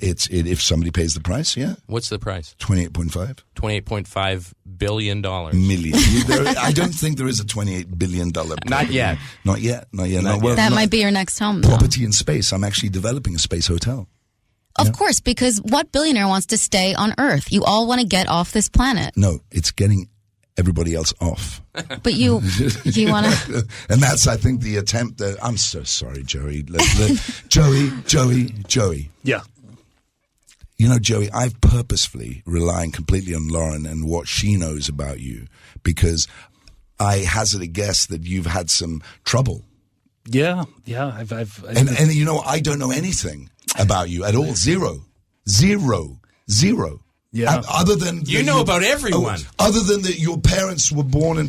If somebody pays the price, yeah. What's the price? $28.5 $28.5 billion. million. I don't think there is a $28 billion property. Not yet. Not yet. That might be your next home. Property in space. I'm actually developing a space hotel. Of course, because what billionaire wants to stay on Earth? You all want to get off this planet. No, it's getting everybody else off. But you want to... And that's, I think, the attempt that... I'm so sorry, Joey. Joey. Yeah. You know, Joey, I've purposefully relying completely on Lauren and what she knows about you because I hazard a guess that you've had some trouble. Yeah. And you know, I don't know anything about you at all. Zero. Yeah. Other than you know about everyone. Other than that, your parents were born in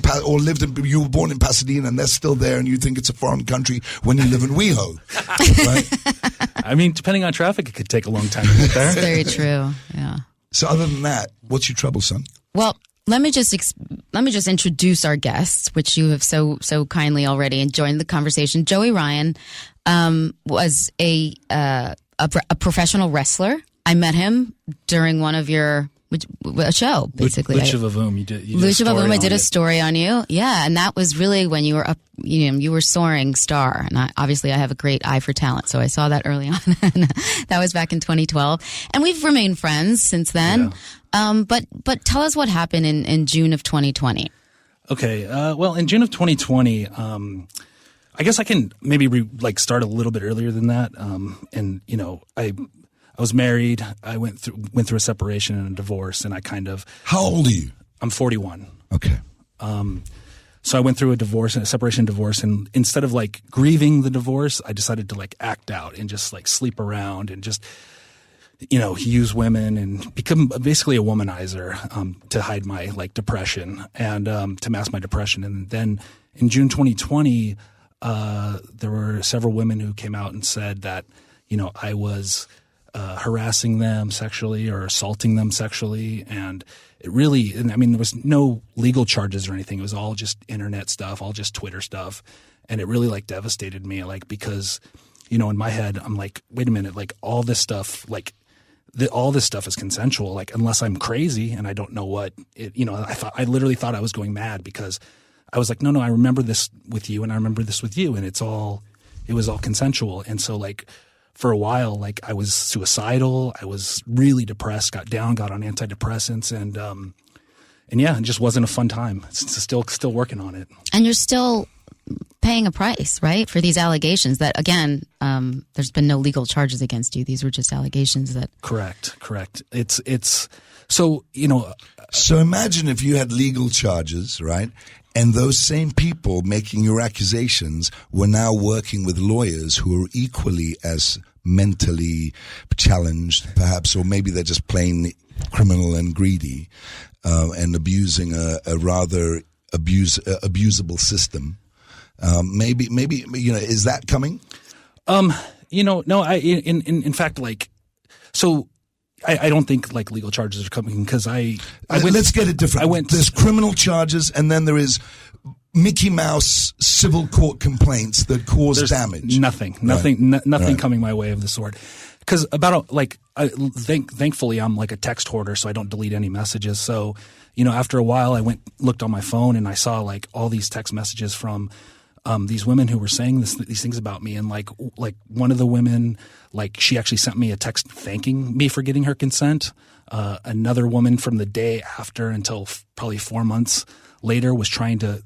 you were born in Pasadena, and they're still there, and you think it's a foreign country when you live in WeHo. Right? I mean, depending on traffic, it could take a long time to get there. That's very true. Yeah. So, other than that, what's your trouble, son? Well, let me just introduce our guests, which you have so kindly already enjoyed the conversation. Joey Ryan was a professional wrestler. I met him during one of a show, basically. Lucha Vavoom. You did Lucha Vavoom. I did a story on you. Yeah, and that was really when you were up. You were soaring star, and obviously I have a great eye for talent, so I saw that early on. That was back in 2012, and we've remained friends since then. Yeah. But tell us what happened in June of 2020. Okay. Well, in June of 2020. I guess I can maybe start a little bit earlier than that. And I was married. I went through a separation and a divorce, and I kind of. How old are you? I'm 41. Okay. So I went through a separation and divorce, and instead of grieving the divorce, I decided to act out and just sleep around and just use women and become basically a womanizer to hide my depression and to mask my depression. And then in June 2020. There were several women who came out and said that, I was harassing them sexually or assaulting them sexually. And it really, there was no legal charges or anything. It was all just internet stuff, all just Twitter stuff. And it really devastated me, because, in my head, I'm like, wait a minute, all this stuff, all this stuff is consensual, unless I'm crazy and I don't know what it, I literally thought I was going mad because I was like, no, I remember this with you and I remember this with you. And it was all consensual. And so for a while, I was suicidal. I was really depressed, got on antidepressants and yeah, it just wasn't a fun time. It's still working on it. And you're still paying a price, right? For these allegations that, again, there's been no legal charges against you. These were just allegations that. Correct. It's so, So imagine if you had legal charges, right? And those same people making your accusations were now working with lawyers who are equally as mentally challenged, perhaps, or maybe they're just plain criminal and greedy, and abusing a rather abusable system. Maybe, is that coming? No, in fact, so I don't think legal charges are coming because let's get it different. There's criminal charges and then there is Mickey Mouse civil court complaints that cause damage. Nothing coming my way of the sort. Because thankfully I'm a text hoarder, so I don't delete any messages. So, after a while I looked on my phone and I saw all these text messages from these women who were saying these things about me, and one of the women, she actually sent me a text thanking me for getting her consent. Another woman from the day after until probably 4 months later was trying to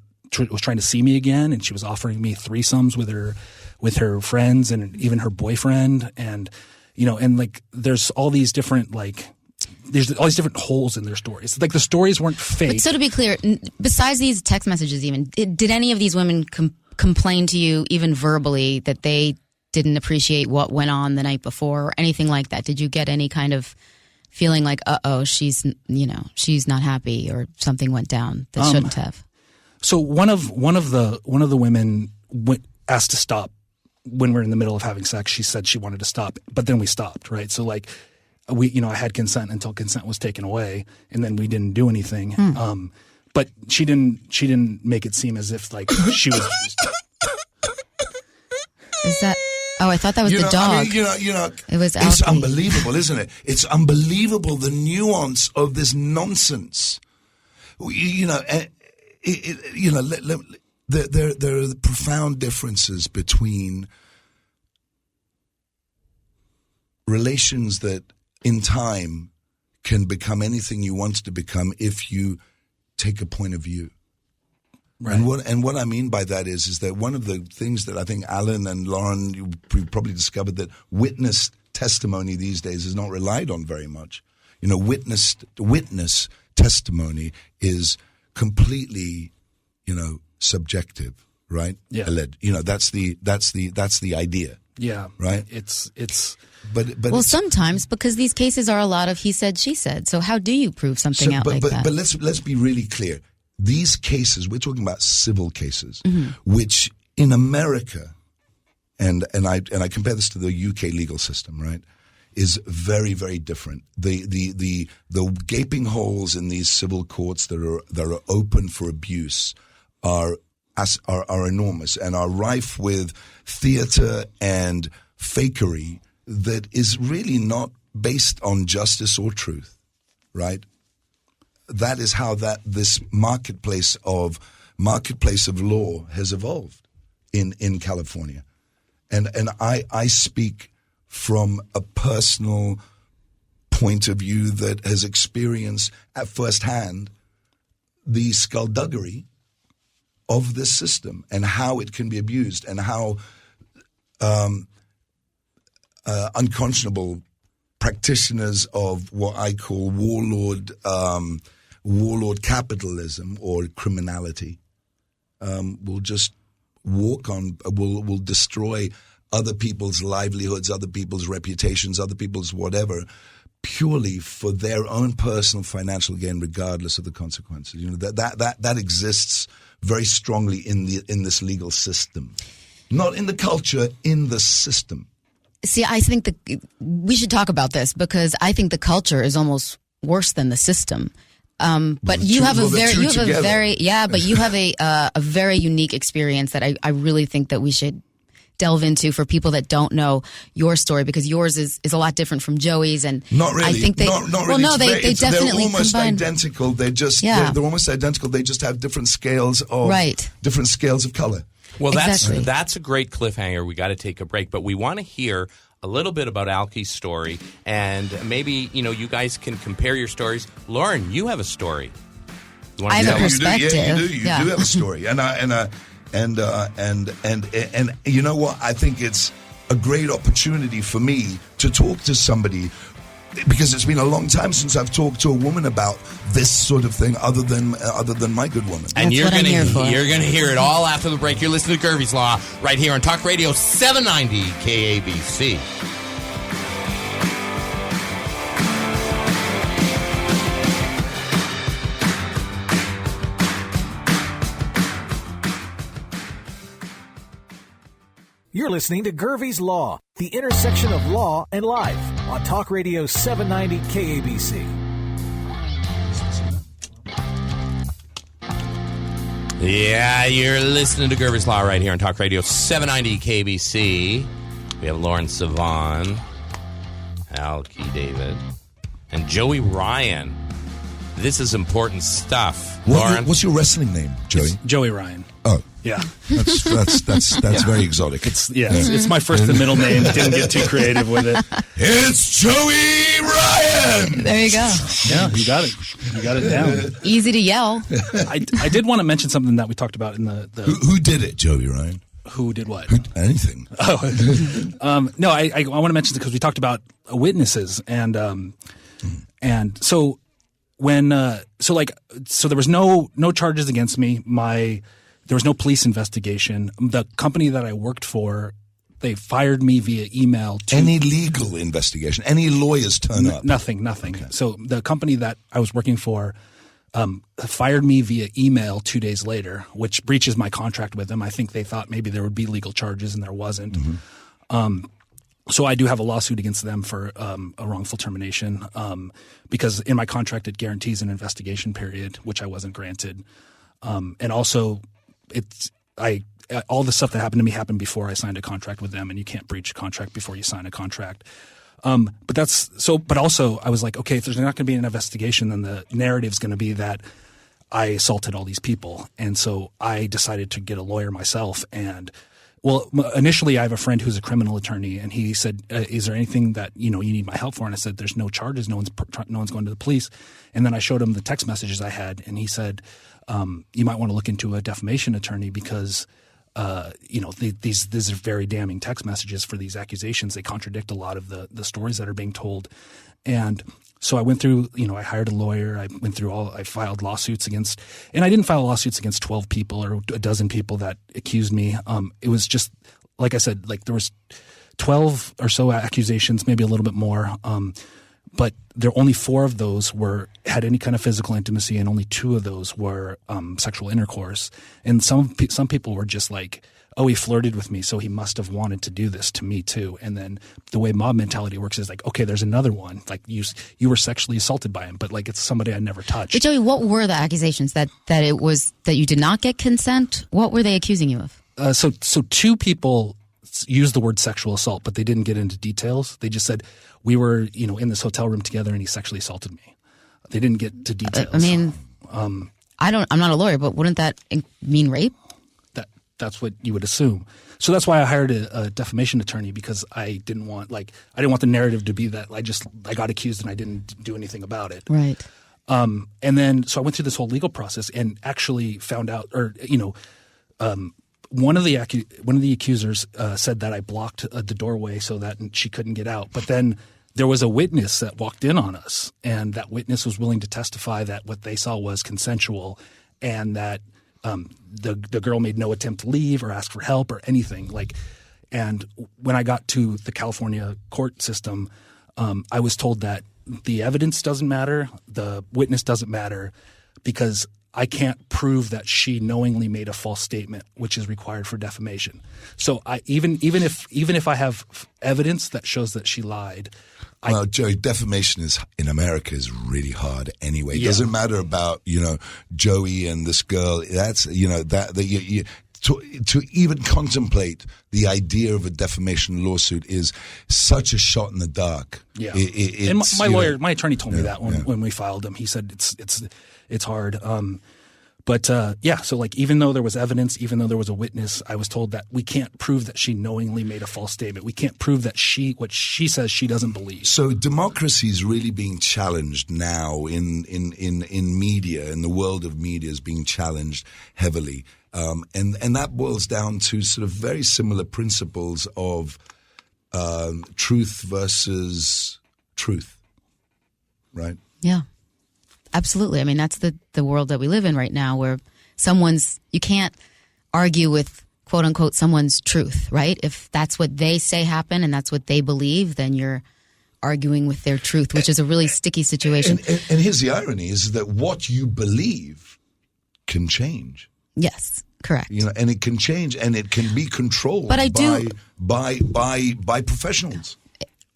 see me again, and she was offering me threesomes with her friends and even her boyfriend, and there's all these different there's all these different holes in their stories. The stories weren't fake. But so to be clear, besides these text messages, even did any of these women complain to you, even verbally, that they didn't appreciate what went on the night before or anything like that? Did you get any kind of feeling like, she's not happy or something went down that shouldn't have? So one of the women asked to stop when we're in the middle of having sex. She said she wanted to stop, but then we stopped, right? So I had consent until consent was taken away, and then we didn't do anything. But she didn't make it seem as if she was. Is that Oh, I thought that was the dog. I mean, It was it's Alfie. unbelievable, isn't it? It's unbelievable, the nuance of this nonsense. There are profound differences between relations that in time can become anything you want to become if you take a point of view. Right. And what I mean by that is that one of the things that I think Alan and Lauren, you probably discovered that witness testimony these days is not relied on very much. Witness testimony is completely, subjective, right? Yeah. That's the idea. Yeah. Right. It's But Well, sometimes because these cases are a lot of he said, she said. So how do you prove something out like that? But let's be really clear. These cases, we're talking about civil cases, which in America, and I compare this to the UK legal system, right, is very, very different. The gaping holes in these civil courts that are open for abuse are enormous and are rife with theater and fakery that is really not based on justice or truth, right? That is how this marketplace of law has evolved in California. And I speak from a personal point of view that has experienced at firsthand the skullduggery of this system and how it can be abused and how unconscionable practitioners of what I call warlord capitalism or criminality will just will destroy other people's livelihoods, other people's reputations, other people's whatever, purely for their own personal financial gain, regardless of the consequences. That exists very strongly in this legal system, not in the culture, in the system. See, I think we should talk about this because I think the culture is almost worse than the system. But you have a very unique experience that I really think that we should delve into for people that don't know your story, because yours is a lot different from Joey's. And not really. I think they, not well, really. no, they definitely they're almost combine. identical. They're almost identical. They just have different scales of color. Well, Exactly. that's a great cliffhanger. We got to take a break, but we want to hear a little bit about Alky's story, and maybe you guys can compare your stories. Lauren, you have a story. You I have a perspective. You do have a story, and you know what? I think it's a great opportunity for me to talk to somebody, because it's been a long time since I've talked to a woman about this sort of thing, other than my good woman. And That's what I'm here for. You're going to hear it all after the break. You're listening to Gervie's Law right here on Talk Radio 790 KABC. You're listening to Gervie's Law, the intersection of law and life, on Talk Radio 790 KABC. Yeah, you're listening to Gervie's Law right here on Talk Radio 790 KABC. We have Lauren Sivan, Alky David, and Joey Ryan. This is important stuff. Lauren? What's your wrestling name, Joey? It's Joey Ryan. Oh. Yeah. That's very exotic. It's my first and middle name. Didn't get too creative with it. It's Joey Ryan. There you go. Yeah, you got it. You got it down. Easy to yell. I did want to mention something that we talked about in the Who did it, Joey Ryan? Who did what? Anything. No, I want to mention it because we talked about witnesses and so when so there was no charges against me. There was no police investigation. The company that I worked for, they fired me via email. Any legal investigation? Any lawyers turn up? Nothing. Okay. So the company that I was working for fired me via email 2 days later, which breaches my contract with them. I think they thought maybe there would be legal charges, and there wasn't. Mm-hmm. So I do have a lawsuit against them for a wrongful termination because in my contract it guarantees an investigation period, which I wasn't granted. And also I all the stuff that happened to me happened before I signed a contract with them, and you can't breach a contract before you sign a contract. But also I was like, okay, if there's not going to be an investigation, then the narrative's going to be that I assaulted all these people. And so I decided to get a lawyer myself. And well, initially I have a friend who's a criminal attorney, and he said, is there anything that, you need my help for? And I said, there's no charges. No one's going to the police. And then I showed him the text messages I had, and he said, you might want to look into a defamation attorney because these are very damning text messages for these accusations. They contradict a lot of the stories that are being told. And so I went through, I hired a lawyer. I filed lawsuits against, and I didn't file lawsuits against 12 people or a dozen people that accused me. It was just, like I said, like there was 12 or so accusations, maybe a little bit more. But only 4 of those had any kind of physical intimacy, and only 2 of those were sexual intercourse. And some people were just like, oh, he flirted with me, so he must have wanted to do this to me too. And then the way mob mentality works is like, okay, there's another one. Like you were sexually assaulted by him, but like it's somebody I never touched. But Joey, what were the accusations that you did not get consent? What were they accusing you of? So 2 people used the word sexual assault, but they didn't get into details. They just said we were, in this hotel room together, and he sexually assaulted me. They didn't get to details. I'm not a lawyer, but wouldn't that mean rape? That's what you would assume. So that's why I hired a defamation attorney, because I didn't want the narrative to be that I got accused and I didn't do anything about it. Right. And then so I went through this whole legal process and actually found out, one of the accusers said that I blocked the doorway so that she couldn't get out. But then there was a witness that walked in on us, and that witness was willing to testify that what they saw was consensual, and that the girl made no attempt to leave or ask for help or anything. And when I got to the California court system, I was told that the evidence doesn't matter, the witness doesn't matter, because I can't prove that she knowingly made a false statement, which is required for defamation. So even if I have evidence that shows that she lied. Well, Joey, defamation in America is really hard anyway. It Yeah. doesn't matter about, Joey and this girl. That's, to even contemplate the idea of a defamation lawsuit is such a shot in the dark. Yeah. And my attorney told me that when we filed them. He said it's hard. So even though there was evidence, even though there was a witness, I was told that we can't prove that she knowingly made a false statement. We can't prove that what she says she doesn't believe. So democracy is really being challenged now in media, in the world of media is being challenged heavily. And that boils down to sort of very similar principles of truth versus truth, right? Yeah. Absolutely. I mean, that's the world that we live in right now, where you can't argue with, quote unquote, someone's truth, right? If that's what they say happened and that's what they believe, then you're arguing with their truth, which is a really sticky situation. And here's the irony is that what you believe can change. Yes, correct. And it can change and it can be controlled by professionals.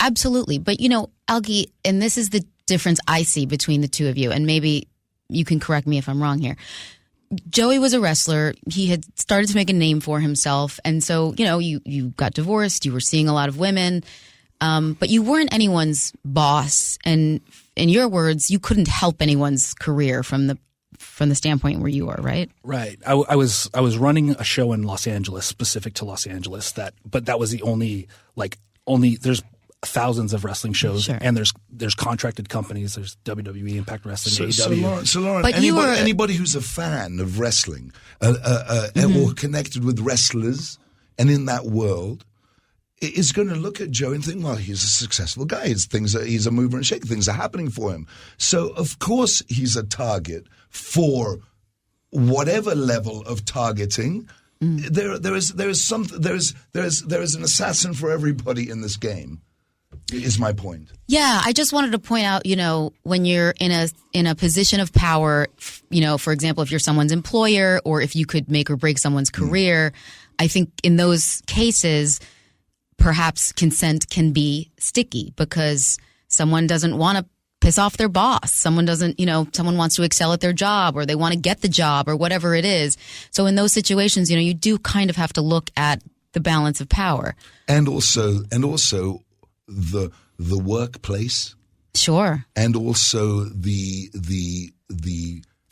Absolutely. But, Algie, and this is the difference I see between the two of you, and maybe you can correct me if I'm wrong here. Joey was a wrestler. He had started to make a name for himself. And so, you got divorced. You were seeing a lot of women, but you weren't anyone's boss. And in your words, you couldn't help anyone's career from the standpoint where you were, right? Right. I was running a show in Los Angeles, specific to Los Angeles, but that was the only there's thousands of wrestling shows, sure. And there's contracted companies. There's WWE, Impact Wrestling, AEW. So Lauren, but anybody who's a fan of wrestling or connected with wrestlers and in that world is going to look at Joe and think, well, he's a successful guy. He's a mover and shaker. Things are happening for him. So of course he's a target for whatever level of targeting. There is an assassin for everybody in this game. Is my point. Yeah, I just wanted to point out, when you're in a position of power, for example, if you're someone's employer or if you could make or break someone's career, I think in those cases, perhaps consent can be sticky because someone doesn't want to piss off their boss. Someone doesn't, someone wants to excel at their job, or they want to get the job, or whatever it is. So in those situations, you do kind of have to look at the balance of power. And also the workplace. Sure. And also the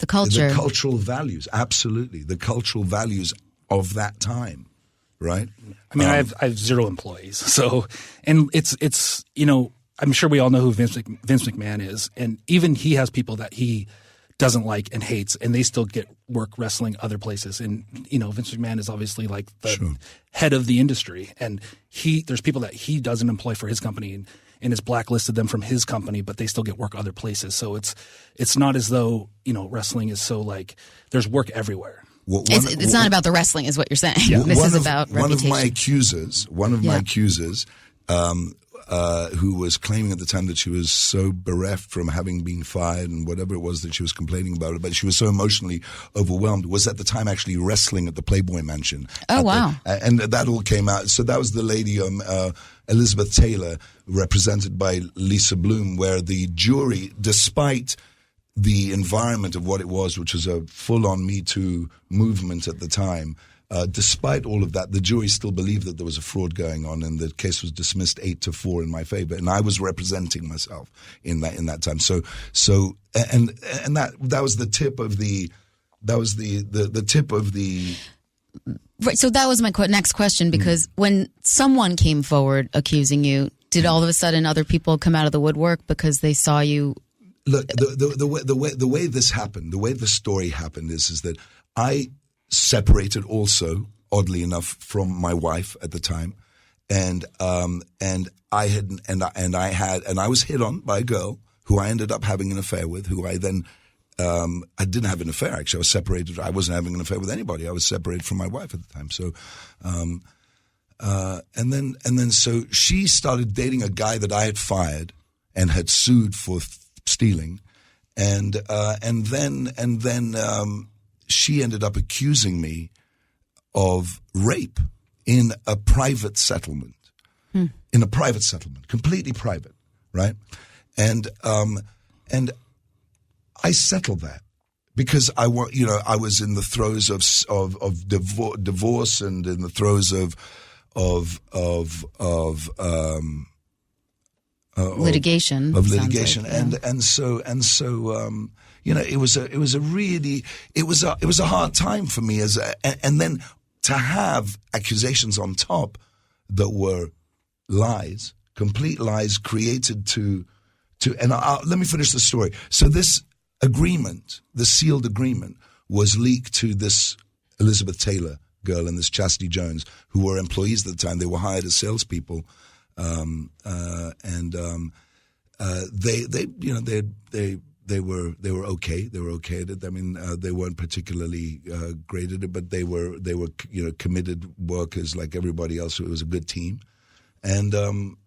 culture. The cultural values. Absolutely. The cultural values of that time. Right? I mean, I have 0 employees. So, and it's I'm sure we all know who Vince McMahon is, and even he has people that he doesn't like and hates, and they still get work wrestling other places. And Vince McMahon is obviously like the head of the industry, and there's people that he doesn't employ for his company and has blacklisted them from his company, but they still get work other places. So it's not as though wrestling is so like there's work everywhere. It's not about the wrestling, is what you're saying. Yeah. This is about reputation. One of my accusers, who was claiming at the time that she was so bereft from having been fired and whatever it was that she was complaining about, but she was so emotionally overwhelmed, was at the time actually wrestling at the Playboy Mansion. Oh, wow. And that all came out. So that was the lady, Elizabeth Taylor, represented by Lisa Bloom, where the jury, despite the environment of what it was, which was a full-on Me Too movement at the time, despite all of that, the jury still believed that there was a fraud going on, and the case was dismissed 8-4 in my favor. And I was representing myself in that time. So that was the tip of the tip of the. Right. So that was my next question, because when someone came forward accusing you, did all of a sudden other people come out of the woodwork because they saw you? Look, the way this happened, the way the story happened is that I separated also, oddly enough, from my wife at the time, and I was hit on by a girl who I ended up having an affair with, who I then I didn't have an affair, actually. I was separated. I wasn't having an affair with anybody. I was separated from my wife at the time. So, and then so she started dating a guy that I had fired and had sued for stealing, and then she ended up accusing me of rape in a private settlement. In a private settlement, completely private, right? And I settled that because I was in the throes of divorce and in the throes of litigation, and so it was a hard time for me and then to have accusations on top that were lies, complete lies created to let me finish the story. So this agreement, the sealed agreement, was leaked to this Elizabeth Taylor girl and this Chastity Jones, who were employees at the time. They were hired as salespeople. They were okay. They were okay at it. I mean, they weren't particularly great at it, but they were committed workers like everybody else. It was a good team, and then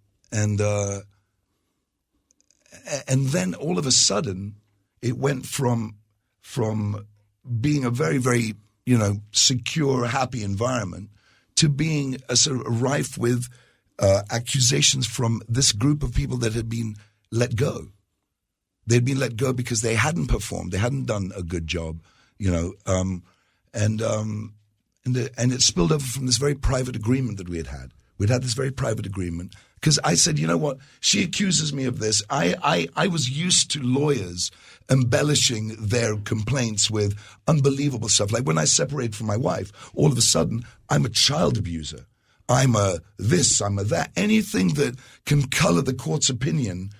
all of a sudden, it went from being a very, very secure, happy environment to being a sort of rife with accusations from this group of people that had been let go. They'd been let go because they hadn't performed, they hadn't done a good job, and it spilled over from this very private agreement that we had had. We'd had this very private agreement because I said, you know what, she accuses me of this. I was used to lawyers embellishing their complaints with unbelievable stuff. Like when I separated from my wife, all of a sudden I'm a child abuser. I'm a this, I'm a that. Anything that can color the court's opinion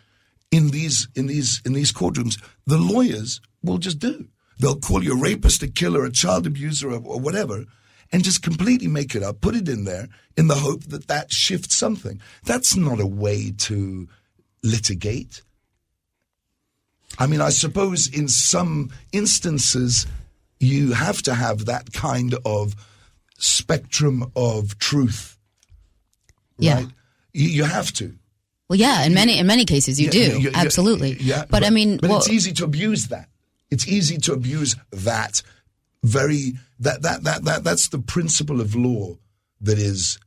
in these courtrooms, the lawyers will just do. They'll call you a rapist, a killer, a child abuser, or whatever, and just completely make it up, put it in there in the hope that shifts something. That's not a way to litigate. I mean, I suppose in some instances you have to have that kind of spectrum of truth. Right? You have to. Well, yeah, in many cases you do. Absolutely. Yeah, but I mean, it's easy to abuse that. It's easy to abuse that. That's the principle of law that has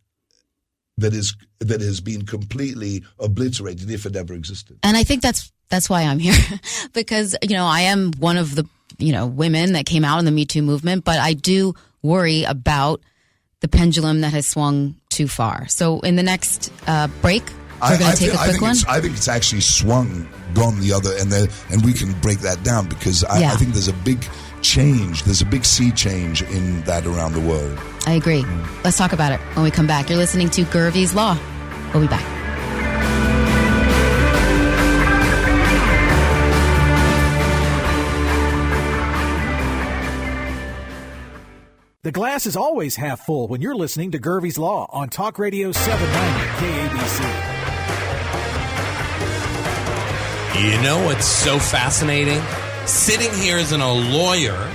been completely obliterated, if it ever existed. And I think that's That's why I'm here. Because, I am one of the, women that came out in the Me Too movement, but I do worry about the pendulum that has swung too far. So in the next break, we're going to take a quick one. I think it's actually gone the other, and we can break that down because I think there's a big change. There's a big sea change in that around the world. I agree. Let's talk about it when we come back. You're listening to Gervie's Law. We'll be back. The glass is always half full when you're listening to Gervie's Law on Talk Radio 790 KABC. You know what's so fascinating? Sitting here as a lawyer,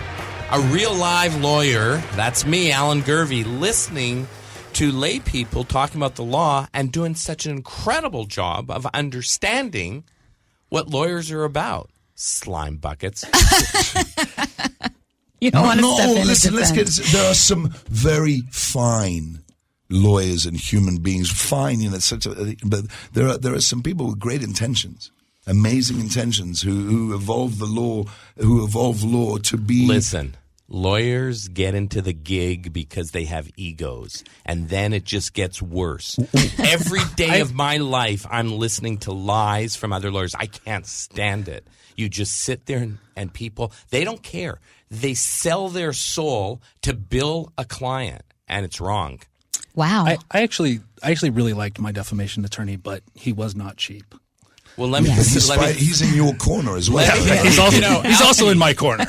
a real live lawyer, that's me, Alan Gervie, listening to lay people talking about the law and doing such an incredible job of understanding what lawyers are about. Slime buckets. You don't want to step in. Listen, there are some very fine lawyers and human beings. Fine, but there are some people with great intentions, amazing intentions, who evolve the law to be. Listen, lawyers get into the gig because they have egos, and then it just gets worse. Every day of my life, I'm listening to lies from other lawyers. I can't stand it. You just sit there and people, they don't care. They sell their soul to bill a client, and it's wrong. Wow. I actually really liked my defamation attorney, but he was not cheap. Well, let me. He's in your corner as well. He's also in my corner.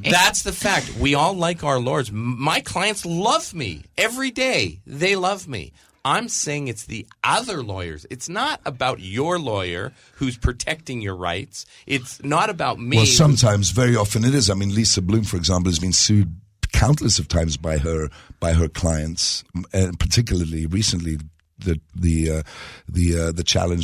That's the fact. We all like our lawyers. My clients love me every day. They love me. I'm saying it's the other lawyers. It's not about your lawyer who's protecting your rights. It's not about me. Well, sometimes, very often it is. I mean, Lisa Bloom, for example, has been sued countless of times by her clients, and particularly recently the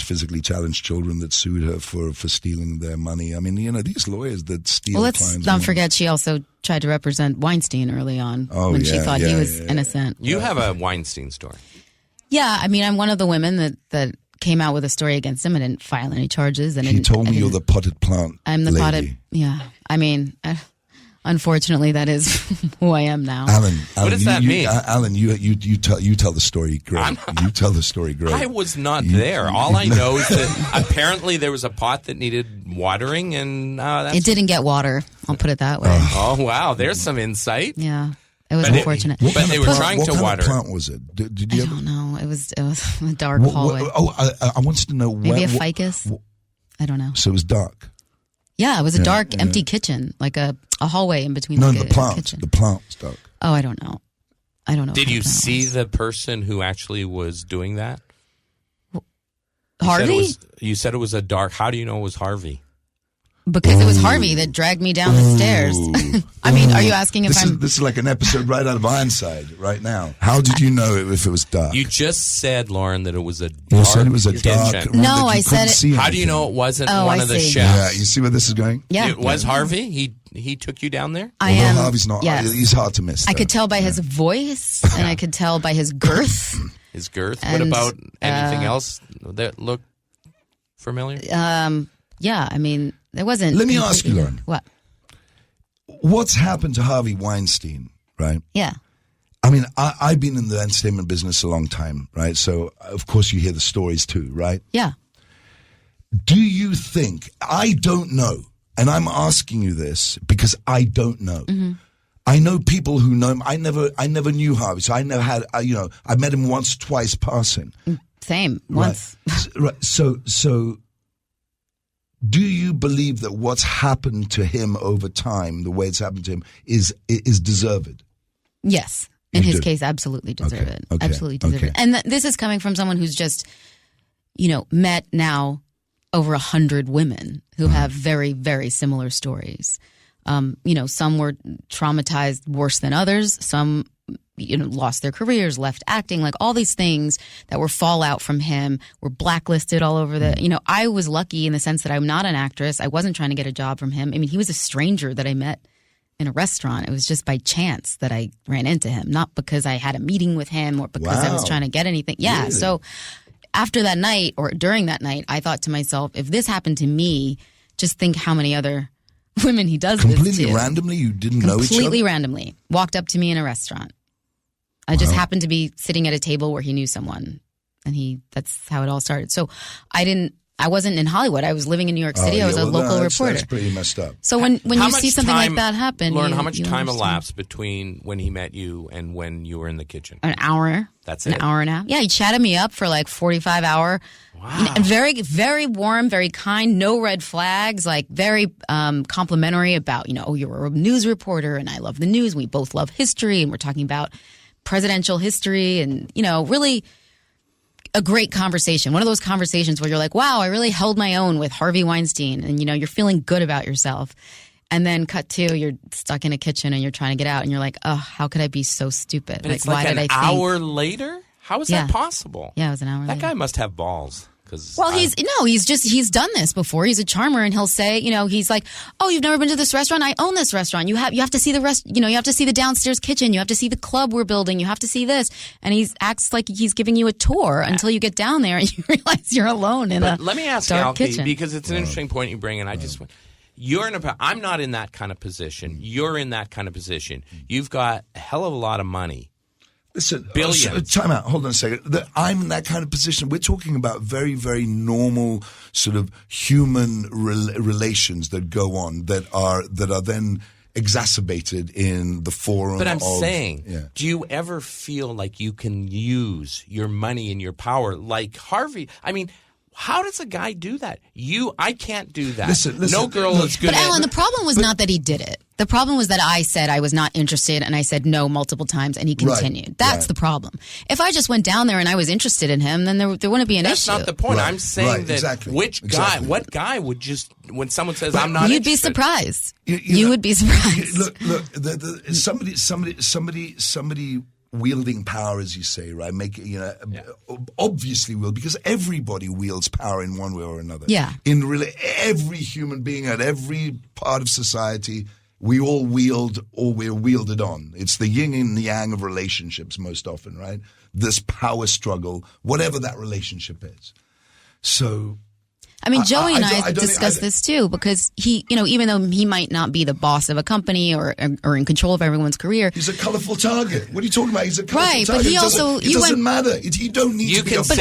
physically challenged children that sued her for stealing their money. I mean, these lawyers that steal. Well, let's not forget she also tried to represent Weinstein early on when she thought he was innocent. You have a Weinstein story. Yeah, I mean, I'm one of the women that came out with a story against him and didn't file any charges. And he told me you're the potted plant. I'm the lady. potted. Yeah, I mean, unfortunately, that is who I am now. Alan, what does that mean? Alan, you tell the story great. You tell the story great. I was not there. All I know is that apparently there was a pot that needed watering, and it didn't get water. I'll put it that way. Oh wow, there's some insight. Yeah. It was unfortunate. But they were trying to water. What kind of plant was it? Did you I don't know. It was a dark hallway. I wanted to know. Maybe a ficus? I don't know. So it was dark. Yeah, it was a dark, empty kitchen, like a hallway in between the kitchen. The plant was dark. Oh, I don't know. Did you see the person who actually was doing that? Harvey? You said it was a dark. How do you know it was Harvey? Because it was Harvey that dragged me down the stairs. I mean, are you asking if This is like an episode right out of Ironside right now. How did you know if it was dark? You just said, Lauren, that it was a dark You said it was a dark kitchen. room. No, that you I said couldn't see How do you know it wasn't one of the chefs? Yeah, you see where this is going? Yeah. It was Harvey? He took you down there? I am. Harvey's not. Yes. He's hard to miss. I could tell by his voice, and I could tell by his girth. His girth? And, what about anything else that looked familiar? Yeah, I mean, there wasn't. Let me ask you, Lauren. What? What's happened to Harvey Weinstein, right? Yeah. I mean, I've been in the entertainment business a long time, right? So, of course, you hear the stories too, right? Yeah. Do you think, I don't know, and I'm asking you this because I don't know. Mm-hmm. I know people who know him. I never knew Harvey, so I never had, I met him once, twice passing. Same, once. Right. So, do you believe that what's happened to him over time, the way it's happened to him, is deserved? Yes. In his case, absolutely deserve it. Okay. Absolutely deserve it. And this is coming from someone who's just, met now over 100 women who have very, very similar stories. Some were traumatized worse than others. Some, lost their careers, left acting, like all these things that were fallout from him, were blacklisted all over the, I was lucky in the sense that I'm not an actress. I wasn't trying to get a job from him. I mean, he was a stranger that I met in a restaurant. It was just by chance that I ran into him, not because I had a meeting with him or because I was trying to get anything. Yeah. Really? So after that night or during that night, I thought to myself, if this happened to me, just think how many other women he does this to. Completely randomly? You didn't know each other? Completely randomly. Walked up to me in a restaurant. I just happened to be sitting at a table where he knew someone. And that's how it all started. So I wasn't in Hollywood. I was living in New York City. I was a local reporter. That's pretty messed up. So when you see something like that happen, Lauren, how much time elapsed between when he met you and when you were in the kitchen? An hour. That's it? An hour and a half. Yeah, he chatted me up for like 45 hours. Wow. Very, very warm, very kind, no red flags, like very complimentary about, you're a news reporter and I love the news. We both love history and we're talking about presidential history and, really a great conversation. One of those conversations where you're like, wow, I really held my own with Harvey Weinstein and, you're feeling good about yourself. And then cut to, you're stuck in a kitchen and you're trying to get out and you're like, oh, how could I be so stupid? And it's like an hour later? How is that possible? Yeah, it was an hour later. That guy must have balls. Well, he's done this before. He's a charmer, and he'll say, he's like, oh, you've never been to this restaurant? I own this restaurant. You have to see the you have to see the downstairs kitchen. You have to see the club we're building. You have to see this. And he acts like he's giving you a tour until you get down there and you realize you're alone in let me ask dark Alki, kitchen. because it's an interesting point you bring, and I'm not in that kind of position. You're in that kind of position. You've got a hell of a lot of money. Listen, billions. Time out. Hold on a second. I'm in that kind of position. We're talking about very, very normal sort of human relations that go on that are then exacerbated in the forum. But I'm saying, do you ever feel like you can use your money and your power like Harvey? I mean, how does a guy do that? I can't do that. Listen, no girl is good at it. But Alan, the problem was not that he did it. The problem was that I said I was not interested, and I said no multiple times, and he continued. Right. That's the problem. If I just went down there and I was interested in him, then there wouldn't be an issue. That's not the point. Right. I'm saying that exactly. What guy would just, when someone says I'm not You'd interested. Be surprised. You would be surprised. Look, somebody wielding power, as you say, right? Obviously will, because everybody wields power in one way or another. Yeah. Every human being at every part of society, we all wield or we're wielded on. It's the yin and the yang of relationships most often, right? This power struggle, whatever that relationship is. So I mean, Joey and I discussed this too, because he, even though he might not be the boss of a company or in control of everyone's career, he's a colorful target. What are you talking about? He's a colorful target. But he it doesn't matter. You don't need to be a boss. But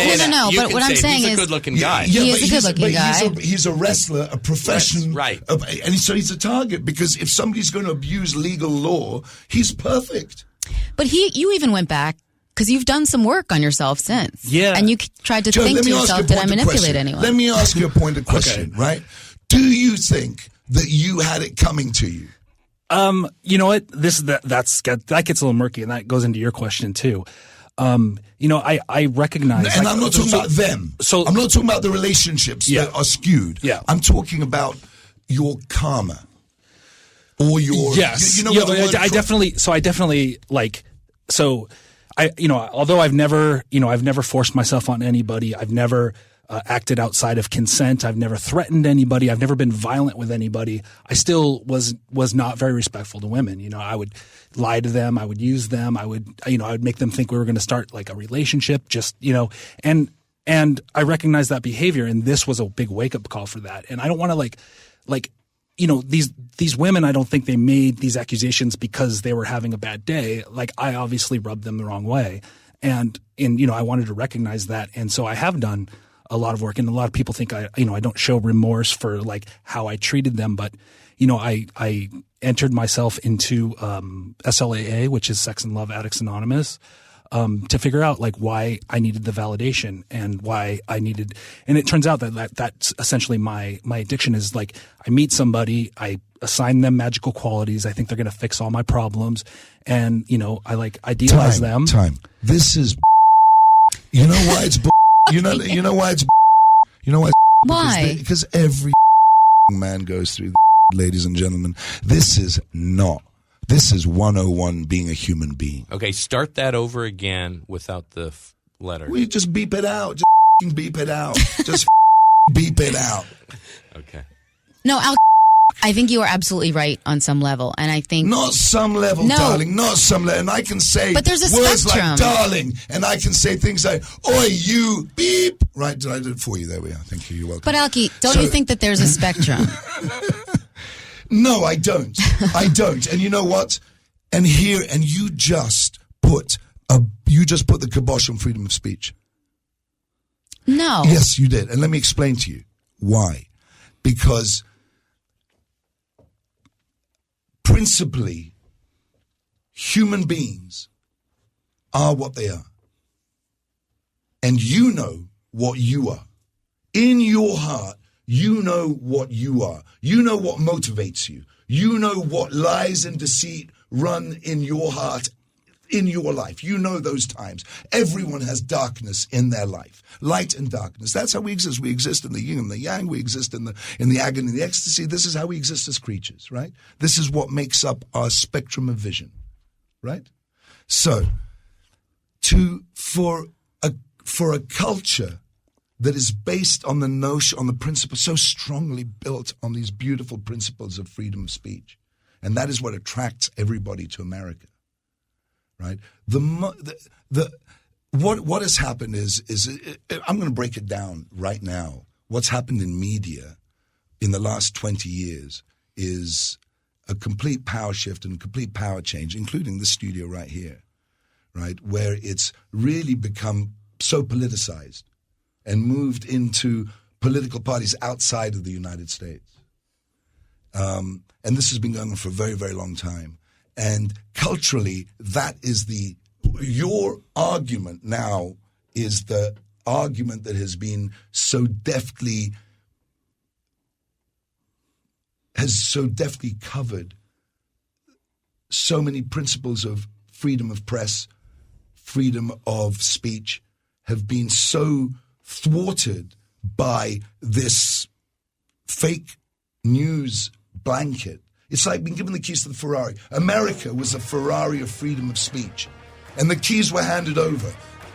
what I'm saying he's is, a good-looking guy. He is a good-looking guy. He's a wrestler, a profession, right? And so he's a target because if somebody's going to abuse legal law, he's perfect. But you even went back. Because you've done some work on yourself since. Yeah. And you tried to think to yourself, did I manipulate anyone? Let me ask you a pointed question, right? Do you think that you had it coming to you? You know what? That gets a little murky, and that goes into your question too. I recognize, and I'm not talking about them. So I'm not talking about the relationships that are skewed. Yeah. I'm talking about your karma or your. Yes. I definitely like. So, although I've never forced myself on anybody. I've never acted outside of consent. I've never threatened anybody. I've never been violent with anybody. I still was not very respectful to women. I would lie to them. I would use them. I would make them think we were going to start like a relationship, and I recognize that behavior. And this was a big wake up call for that. And I don't want to these women, I don't think they made these accusations because they were having a bad day. Like, I obviously rubbed them the wrong way. And I wanted to recognize that. And so I have done a lot of work, and a lot of people think I don't show remorse for like how I treated them. But, I entered myself into, SLAA, which is Sex and Love Addicts Anonymous, to figure out like why I needed the validation and why I needed, and it turns out that's essentially my addiction is like, I meet somebody, I assign them magical qualities. I think they're going to fix all my problems. And, I idealize them. This is, you know why it's, you know why it's, why? Because every man goes through, ladies and gentlemen. This is 101 being a human being. Okay, start that over again without the letter. We just beep it out. Just beep it out. Just beep it out. Okay. No, I think you are absolutely right on some level, and I think not some level, darling, not some level. And I can say but there's a words spectrum. Like darling, and I can say things like "oi, you beep." Right? I did it for you. There we are. Thank you. You're welcome. But Alki, don't you think that there's a spectrum? No, I don't. I don't. And you know what? And you just put the kibosh on freedom of speech. No. Yes, you did. And let me explain to you why. Because principally, human beings are what they are. And you know what you are. In your heart, you know what you are. You know what motivates you. You know what lies and deceit run in your heart, in your life. You know those times. Everyone has darkness in their life. Light and darkness. That's how we exist. We exist in the yin and the yang. We exist in the agony and the ecstasy. This is how we exist as creatures, right? This is what makes up our spectrum of vision, right? So, for a culture that is based on the notion, on the principle, so strongly built on these beautiful principles of freedom of speech. And that is what attracts everybody to America, right? What has happened is I'm going to break it down right now. What's happened in media in the last 20 years is a complete power shift and a complete power change, including the studio right here, right? Where it's really become so politicized and moved into political parties outside of the United States. And this has been going on for a very, very long time. And culturally, that is your argument now is the argument that has been so deftly covered so many principles of freedom of press, freedom of speech, have been so thwarted by this fake news blanket. It's like being given the keys to the Ferrari. America was the Ferrari of freedom of speech, and the keys were handed over.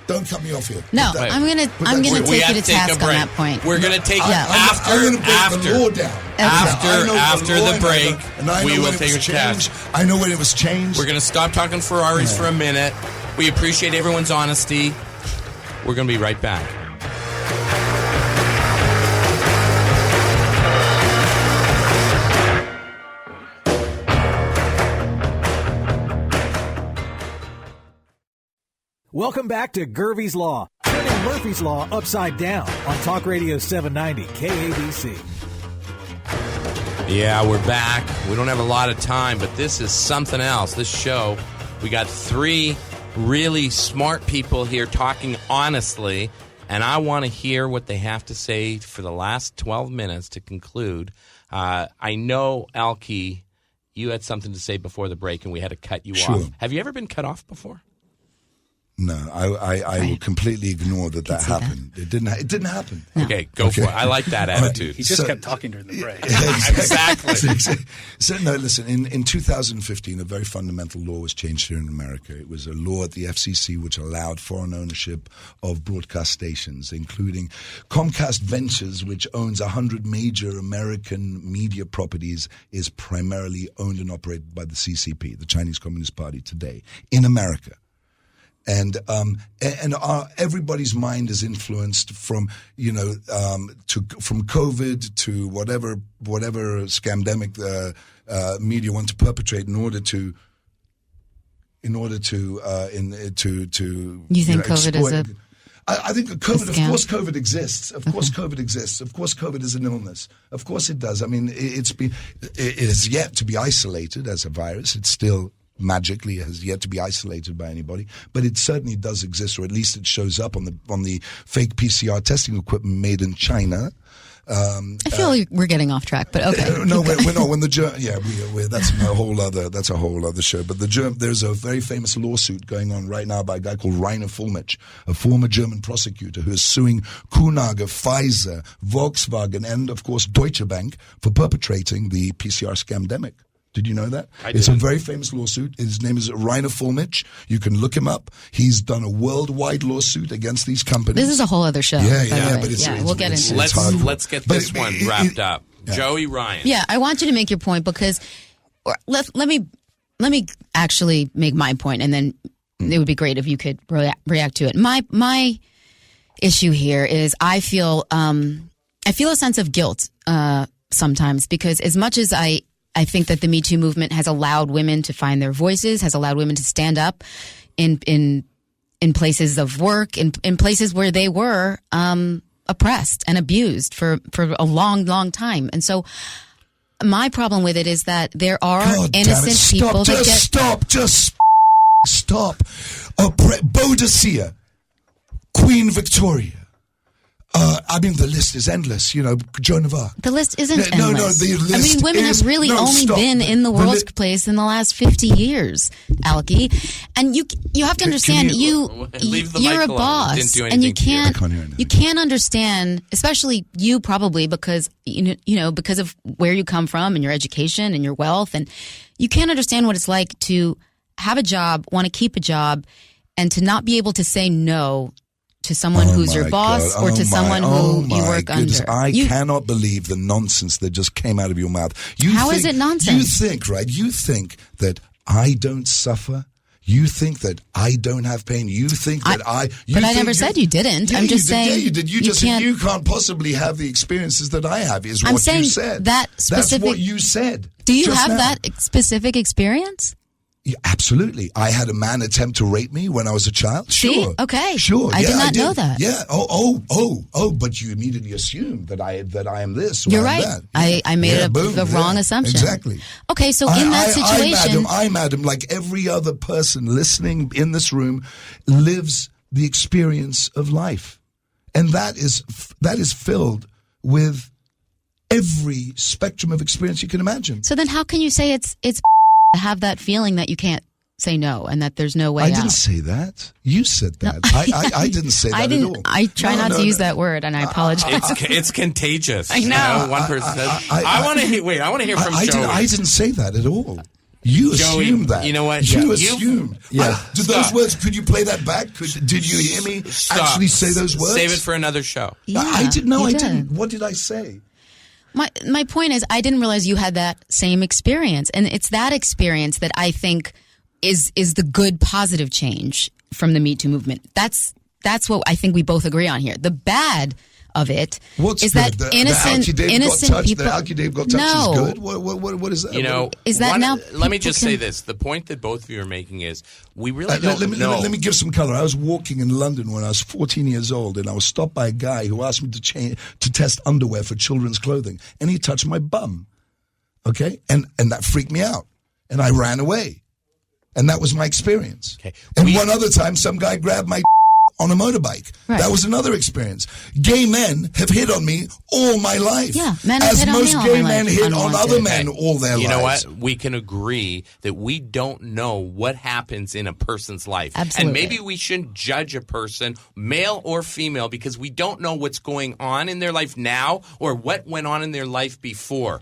Don't cut me off here. No, I'm gonna take you to task on that point. We're gonna take after the law down. After the break, we will take a task. I know when it was changed. We're gonna stop talking Ferraris for a minute. We appreciate everyone's honesty. We're gonna be right back. Welcome back to Gervie's Law, turning Murphy's Law upside down on Talk Radio 790 KABC. Yeah, we're back. We don't have a lot of time, but this is something else. This show, we got three really smart people here talking honestly, and I want to hear what they have to say for the last 12 minutes to conclude. I know, Alki, you had something to say before the break, and we had to cut you off. Have you ever been cut off before? No, I will completely ignore that happened. It didn't happen. No. Okay, go for it. I like that attitude. He just kept talking during the break. Exactly. So, no, listen, in 2015, a very fundamental law was changed here in America. It was a law at the FCC which allowed foreign ownership of broadcast stations, including Comcast Ventures, which owns 100 major American media properties, is primarily owned and operated by the CCP, the Chinese Communist Party, today in America. And everybody's mind is influenced from from COVID to whatever scamdemic media want to perpetrate in order to you think COVID is a I think COVID, of course COVID exists. Of course COVID exists. Of course COVID is an illness. Of course it does. I mean, it is yet to be isolated as a virus. It's still magically has yet to be isolated by anybody, but it certainly does exist, or at least it shows up on the fake PCR testing equipment made in China. I feel like we're getting off track, but okay. No, we're not. When that's a whole other show. But there's a very famous lawsuit going on right now by a guy called Rainer Fullmich, a former German prosecutor who is suing Kunaga, Pfizer, Volkswagen, and of course Deutsche Bank for perpetrating the PCR scamdemic. Did you know that? It's a very famous lawsuit. His name is Rainer Fullmich. You can look him up. He's done a worldwide lawsuit against these companies. This is a whole other show. But we'll get into it. Let's get this one wrapped up. Yeah. Joey Ryan. Yeah, I want you to make your point because let me actually make my point, and then it would be great if you could react to it. My issue here is I feel a sense of guilt sometimes because as much as I I think that the Me Too movement has allowed women to find their voices, has allowed women to stand up in places of work, in places where they were oppressed and abused for a long, long time. And so my problem with it is that there are innocent people that get... Stop. Boadicea, Queen Victoria. I mean, the list is endless. Joan of Arc. The list isn't endless. No, the list I mean, women have really only been in the workplace in the last 50 years, Alki. And you have to understand, you're a boss, and you can't understand, especially you probably because because of where you come from and your education and your wealth, and you can't understand what it's like to have a job, want to keep a job, and to not be able to say no to someone who's your boss or to someone who you work under. I cannot believe the nonsense that just came out of your mouth. How is it nonsense? You think that I don't suffer. You think that I don't have pain. You think that I never said you didn't. Yeah, I'm just saying. Yeah, you did. You can't possibly have the experiences that I have. Is what you said. That's what you said. Do you have that specific experience? Yeah, absolutely. I had a man attempt to rape me when I was a child. Sure. See? Okay. Sure. I did not know that. Yeah. Oh. But you immediately assumed that I am this. Or You're I'm right. That. I made the wrong assumption. Exactly. Okay. So in that situation, I'm like every other person listening in this room, lives the experience of life, and that is filled with every spectrum of experience you can imagine. So then, how can you say it's to have that feeling that you can't say no and that there's no way out? I didn't say that. You said that. No. I didn't say that at all. I try not to use that word, and I apologize. It's contagious. I know. One person says, I want to hear. Wait, I want to hear from Joey. I didn't say that at all. You assumed that. You know what? You assumed. Yeah. Did those words? Could you play that back? Did you hear me actually say those words? Save it for another show. Yeah, I didn't. No, I didn't. What did I say? My point is, I didn't realize you had that same experience, and it's that experience that I think is the good, positive change from the Me Too movement. That's what I think we both agree on here. The bad of it is that innocent people. The Alki Dave got touched is good. What is that? Is that now? Let me just say this: the point that both of you are making is we really don't know. Let me give some color. I was walking in London when I was 14 years old, and I was stopped by a guy who asked me to test underwear for children's clothing, and he touched my bum. Okay, and that freaked me out, and I ran away, and that was my experience. Okay, and one other time, some guy grabbed my on a motorbike. Right. That was another experience. Gay men have hit on me all my life. Yeah, men have hit on me all my life. As most gay men hit on other men all their lives. You know what? We can agree that we don't know what happens in a person's life. Absolutely. And maybe we shouldn't judge a person, male or female, because we don't know what's going on in their life now or what went on in their life before.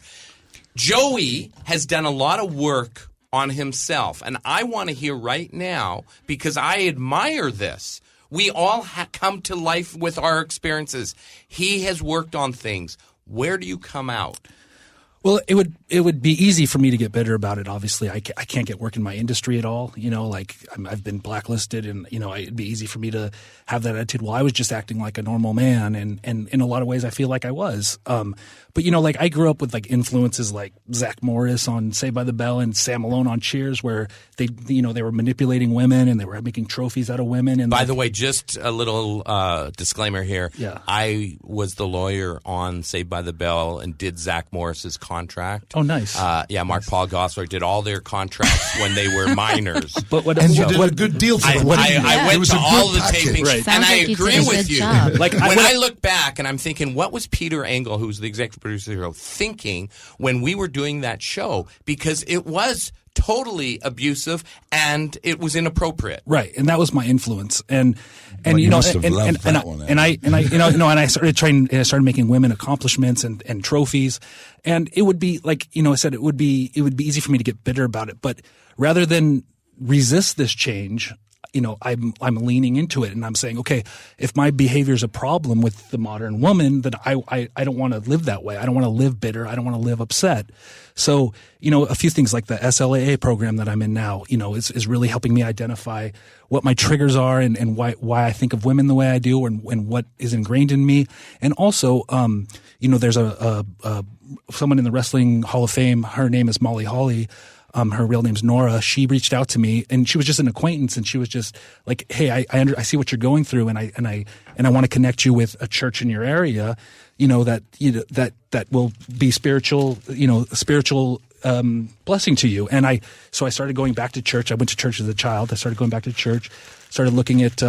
Joey has done a lot of work on himself, and I want to hear right now, because I admire this. We all come to life with our experiences. He has worked on things. Where do you come out? Well, it would be easy for me to get bitter about it. Obviously, I can't get work in my industry at all. I've been blacklisted, and it'd be easy for me to have that attitude. Well, I was just acting like a normal man, and in a lot of ways, I feel like I was. But I grew up with influences like Zach Morris on Saved by the Bell and Sam Malone on Cheers, where they were manipulating women and they were making trophies out of women. And by the way, just a little disclaimer here. Yeah. I was the lawyer on Saved by the Bell and did Zach Morris's contract. Oh, nice. Mark Paul Gosselaar did all their contracts when they were minors. You did a good deal for them. I went to all the tapings, right. and I agree with you. When I look back and I'm thinking, what was Peter Engel, who's the executive producer, thinking when we were doing that show? Because it was totally abusive and it was inappropriate. Right, and that was my influence. And I started making women accomplishments and trophies. And it would be I said, it would be easy for me to get bitter about it. But rather than resist this change, I'm leaning into it and I'm saying, okay, if my behavior is a problem with the modern woman, then I don't want to live that way. I don't want to live bitter. I don't want to live upset. So, a few things like the SLAA program that I'm in now, is really helping me identify what my triggers are and why I think of women the way I do and what is ingrained in me. And also, there's someone in the Wrestling Hall of Fame. Her name is Molly Holly. Her real name's Nora. She reached out to me, and she was just an acquaintance, and she was just like, "Hey, I see what you're going through, and I want to connect you with a church in your area, that will be spiritual blessing to you." And so I started going back to church. I went to church as a child. I started going back to church, started looking at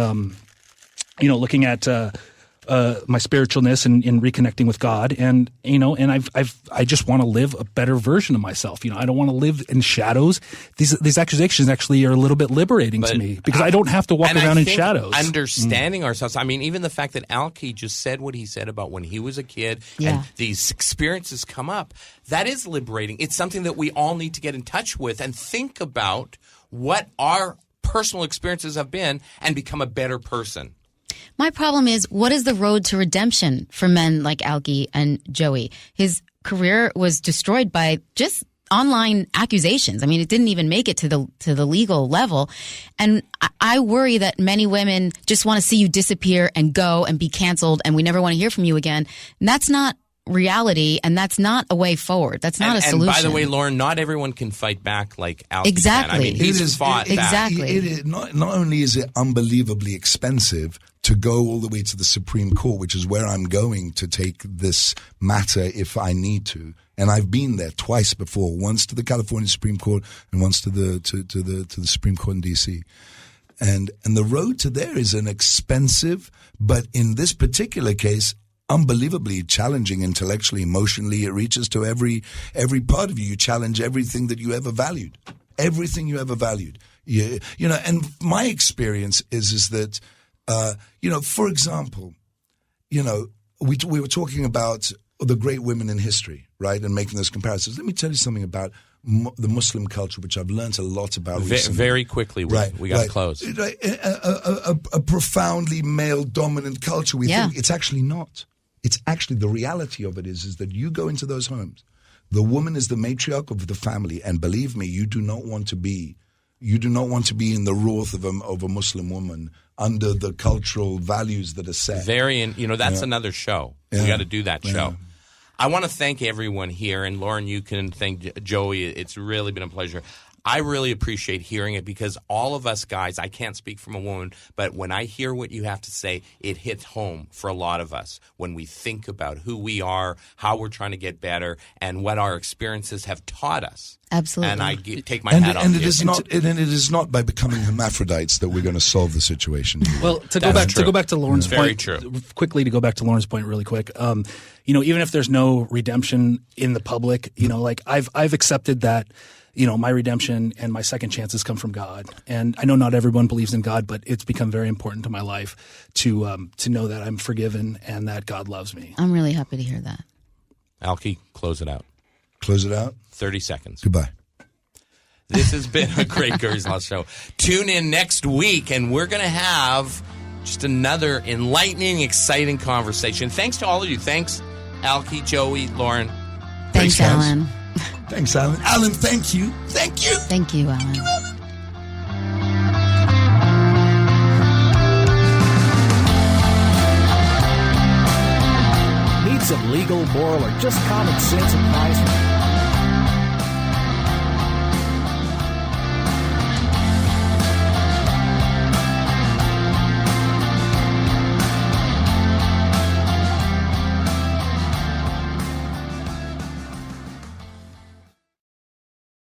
my spiritualness and reconnecting with God, and I just want to live a better version of myself. I don't want to live in shadows. These accusations actually are a little bit liberating to me because I don't have to walk around in shadows. Understanding ourselves. I mean, even the fact that Alki just said what he said about when he was a kid and these experiences come up, that is liberating. It's something that we all need to get in touch with and think about what our personal experiences have been and become a better person. My problem is, what is the road to redemption for men like Alki and Joey? His career was destroyed by just online accusations. I mean, it didn't even make it to the legal level. And I worry that many women just want to see you disappear and go and be canceled, and we never want to hear from you again. And that's not reality, and that's not a way forward. That's not a solution. And by the way, Lauren, not everyone can fight back like Alki exactly. can. I mean, he's fought back. Exactly. Not only is it unbelievably expensive to go all the way to the Supreme Court, which is where I'm going to take this matter if I need to. And I've been there twice before, once to the California Supreme Court and once to the Supreme Court in D.C. And the road to there is an expensive, but in this particular case, unbelievably challenging intellectually, emotionally. It reaches to every part of you. You challenge everything that you ever valued. Everything you ever valued. And my experience is that, for example, we were talking about the great women in history, right, and making those comparisons. Let me tell you something about the Muslim culture, which I've learned a lot about recently. Very quickly, we got to close. Right. A profoundly male-dominant culture. We think it's actually not. It's actually, the reality of it is that you go into those homes. The woman is the matriarch of the family, and believe me, you do not want to be in the wrath of a Muslim woman under the cultural values that are set. That's another show. We got to do that show. I want to thank everyone here, and Lauren, you can thank Joey. It's really been a pleasure. I really appreciate hearing it because all of us guys, I can't speak from a woman, but when I hear what you have to say, it hits home for a lot of us when we think about who we are, how we're trying to get better, and what our experiences have taught us. Absolutely. And I take my hat off. And it is not by becoming hermaphrodites that we're going to solve the situation. Well, to go back to Lauren's point, very true. Quickly to go back to Lauren's point really quick. Even if there's no redemption in the public, I've accepted that. My redemption and my second chances come from God. And I know not everyone believes in God, but it's become very important to my life to know that I'm forgiven and that God loves me. I'm really happy to hear that. Alki, close it out. Close it out. 30 seconds. Goodbye. This has been a great Gervais Law Show. Tune in next week, and we're going to have just another enlightening, exciting conversation. Thanks to all of you. Thanks, Alki, Joey, Lauren. Thanks, Alan. Thanks, Alan. Alan, thank you. Thank you. Thank you, Alan. Need some legal, moral, or just common sense advice?